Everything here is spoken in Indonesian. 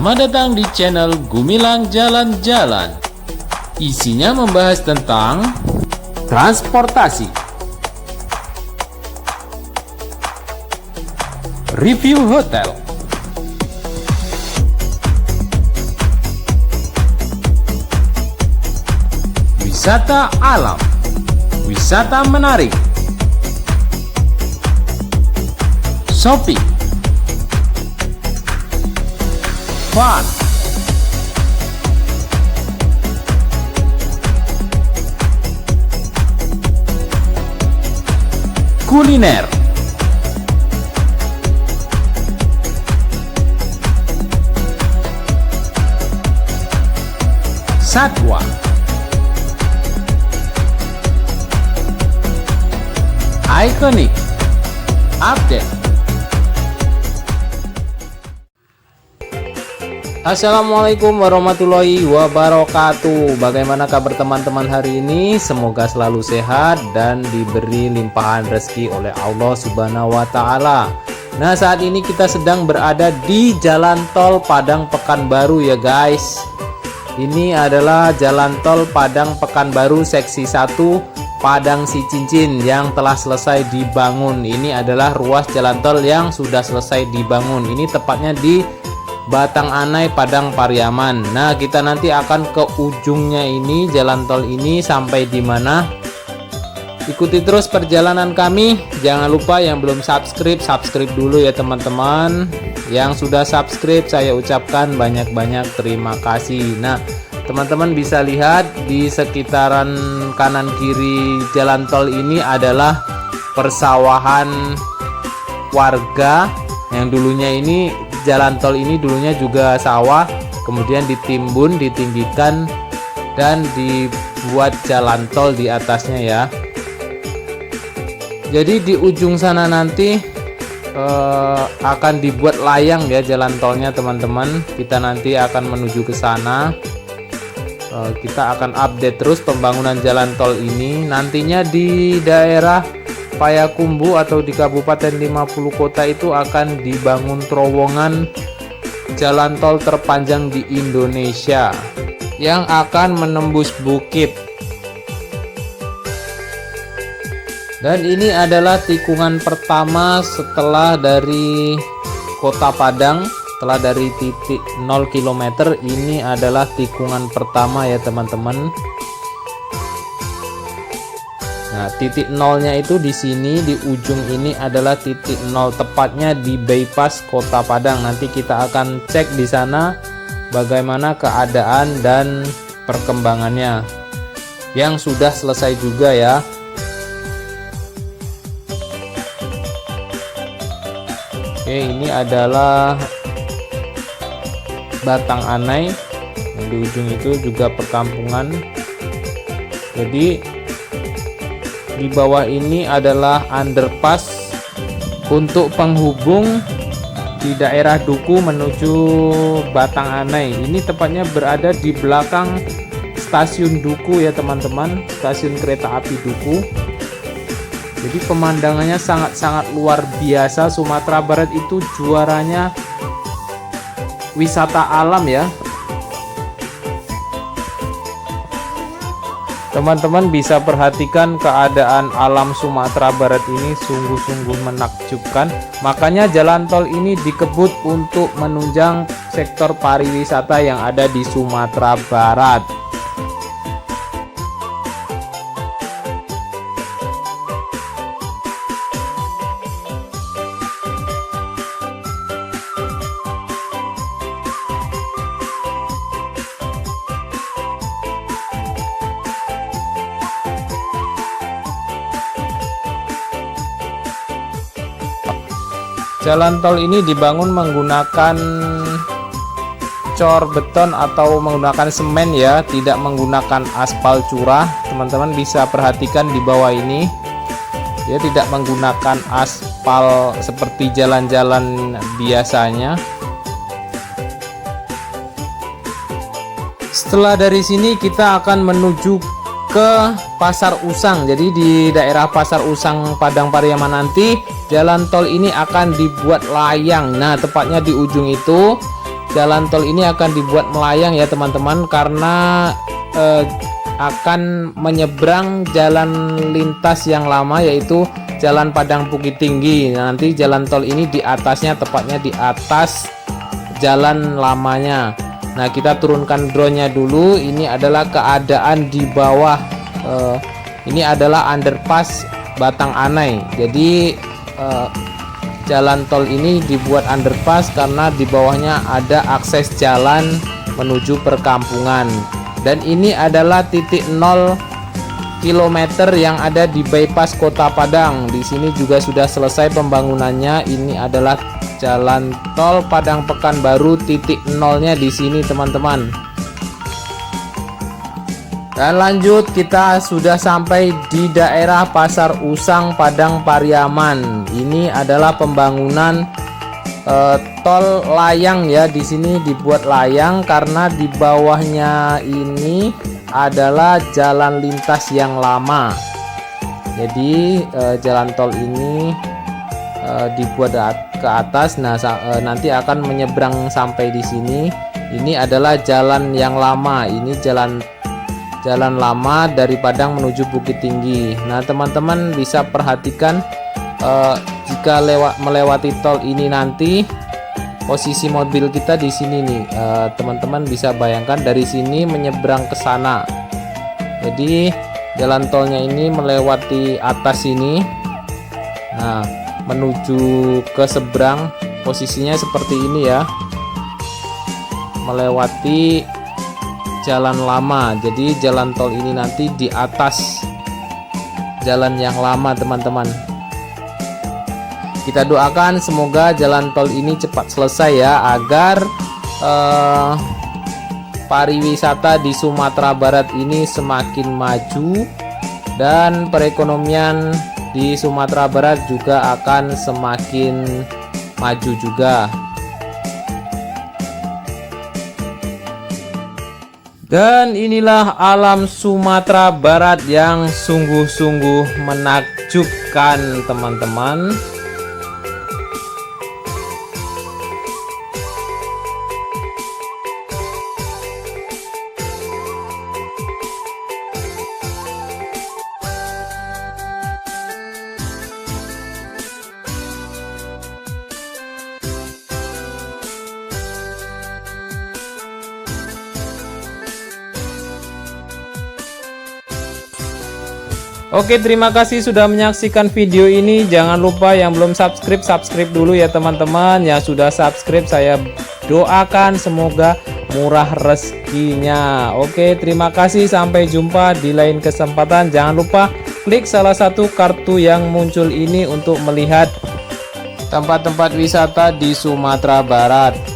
Selamat datang di channel Gumilang Jalan-Jalan. Isinya membahas tentang transportasi, review hotel, wisata alam, wisata menarik, shopping, fun, kuliner, satwa, ikonik, update. Assalamualaikum warahmatullahi wabarakatuh. Bagaimana kabar teman-teman hari ini? Semoga selalu sehat dan diberi limpahan rezeki oleh Allah Subhanahu wa Ta'ala. Nah, saat ini kita sedang berada di Jalan Tol Padang Pekanbaru ya guys. Ini adalah Jalan Tol Padang Pekanbaru seksi 1 Padang Sicincin yang telah selesai dibangun. Ini adalah ruas jalan tol yang sudah selesai dibangun. Ini tepatnya di Batang Anai, Padang Pariaman. Nah, kita nanti akan ke ujungnya ini, jalan tol ini sampai di mana. Ikuti terus perjalanan kami. Jangan lupa yang belum subscribe dulu ya teman-teman. Yang sudah subscribe saya ucapkan banyak-banyak terima kasih. Nah, teman-teman bisa lihat di sekitaran kanan kiri jalan tol ini adalah persawahan warga yang dulunya ini. Jalan tol ini dulunya juga sawah, kemudian ditimbun, ditinggikan, dan dibuat jalan tol di atasnya ya. Jadi di ujung sana nanti akan dibuat layang ya jalan tolnya teman-teman. Kita nanti akan menuju ke sana. Kita akan update terus pembangunan jalan tol ini. Nantinya di daerah Payakumbuh atau di Kabupaten 50 Kota itu akan dibangun terowongan jalan tol terpanjang di Indonesia yang akan menembus bukit. Dan ini adalah tikungan pertama setelah dari Kota Padang, setelah dari titik 0 km. Ini adalah tikungan pertama ya teman-teman. Nah, titik nolnya itu di sini, di ujung ini adalah titik nol, tepatnya di bypass Kota Padang. Nanti kita akan cek di sana bagaimana keadaan dan perkembangannya yang sudah selesai juga ya. Oke, ini adalah Batang Anai. Yang di ujung itu juga perkampungan. Jadi di bawah ini adalah underpass untuk penghubung di daerah Duku menuju Batang Anai. Ini tepatnya berada di belakang stasiun Duku ya teman-teman, stasiun kereta api Duku. Jadi pemandangannya sangat-sangat luar biasa. Sumatera Barat itu juaranya wisata alam ya. Teman-teman bisa perhatikan keadaan alam Sumatera Barat ini sungguh-sungguh menakjubkan. Makanya jalan tol ini dikebut untuk menunjang sektor pariwisata yang ada di Sumatera Barat. Jalan tol ini dibangun menggunakan cor beton atau menggunakan semen ya, tidak menggunakan aspal curah. Teman-teman bisa perhatikan di bawah ini, dia tidak menggunakan aspal seperti jalan-jalan biasanya. Setelah dari sini kita akan menuju ke Pasar Usang. Jadi di daerah Pasar Usang Padang Pariaman nanti jalan tol ini akan dibuat layang. Nah, tepatnya di ujung itu jalan tol ini akan dibuat melayang ya teman-teman, karena akan menyeberang jalan lintas yang lama, yaitu Jalan Padang Bukit Tinggi. Nah, nanti jalan tol ini di atasnya, tepatnya di atas jalan lamanya. Nah, kita turunkan drone-nya dulu. Ini adalah keadaan di bawah. Ini adalah underpass Batang Anai. Jadi jalan tol ini dibuat underpass karena di bawahnya ada akses jalan menuju perkampungan. Dan ini adalah titik 0 km yang ada di bypass Kota Padang. Di sini juga sudah selesai pembangunannya. Ini adalah jalan tol Padang Pekanbaru, titik nolnya di sini teman-teman. Dan lanjut, kita sudah sampai di daerah Pasar Usang Padang Pariaman. Ini adalah pembangunan tol layang ya. Di sini dibuat layang karena di bawahnya ini adalah jalan lintas yang lama. Jadi jalan tol ini dibuat ke atas. Nah, nanti akan menyeberang sampai di sini. Ini adalah jalan yang lama. Ini jalan lama dari Padang menuju Bukit Tinggi. Nah, teman-teman bisa perhatikan jika melewati tol ini nanti posisi mobil kita di sini nih. Teman-teman bisa bayangkan dari sini menyeberang ke sana. Jadi jalan tolnya ini melewati atas ini. Nah, menuju ke seberang posisinya seperti ini ya, melewati jalan lama. Jadi jalan tol ini nanti di atas jalan yang lama teman-teman. Kita doakan semoga jalan tol ini cepat selesai ya, agar pariwisata di Sumatera Barat ini semakin maju dan perekonomian di Sumatera Barat juga akan semakin maju juga. Dan inilah alam Sumatera Barat yang sungguh-sungguh menakjubkan teman-teman. Oke, terima kasih sudah menyaksikan video ini. Jangan lupa yang belum subscribe dulu ya teman-teman. Yang sudah subscribe, saya doakan semoga murah rezekinya. Oke, terima kasih, sampai jumpa di lain kesempatan. Jangan lupa klik salah satu kartu yang muncul ini untuk melihat tempat-tempat wisata di Sumatera Barat.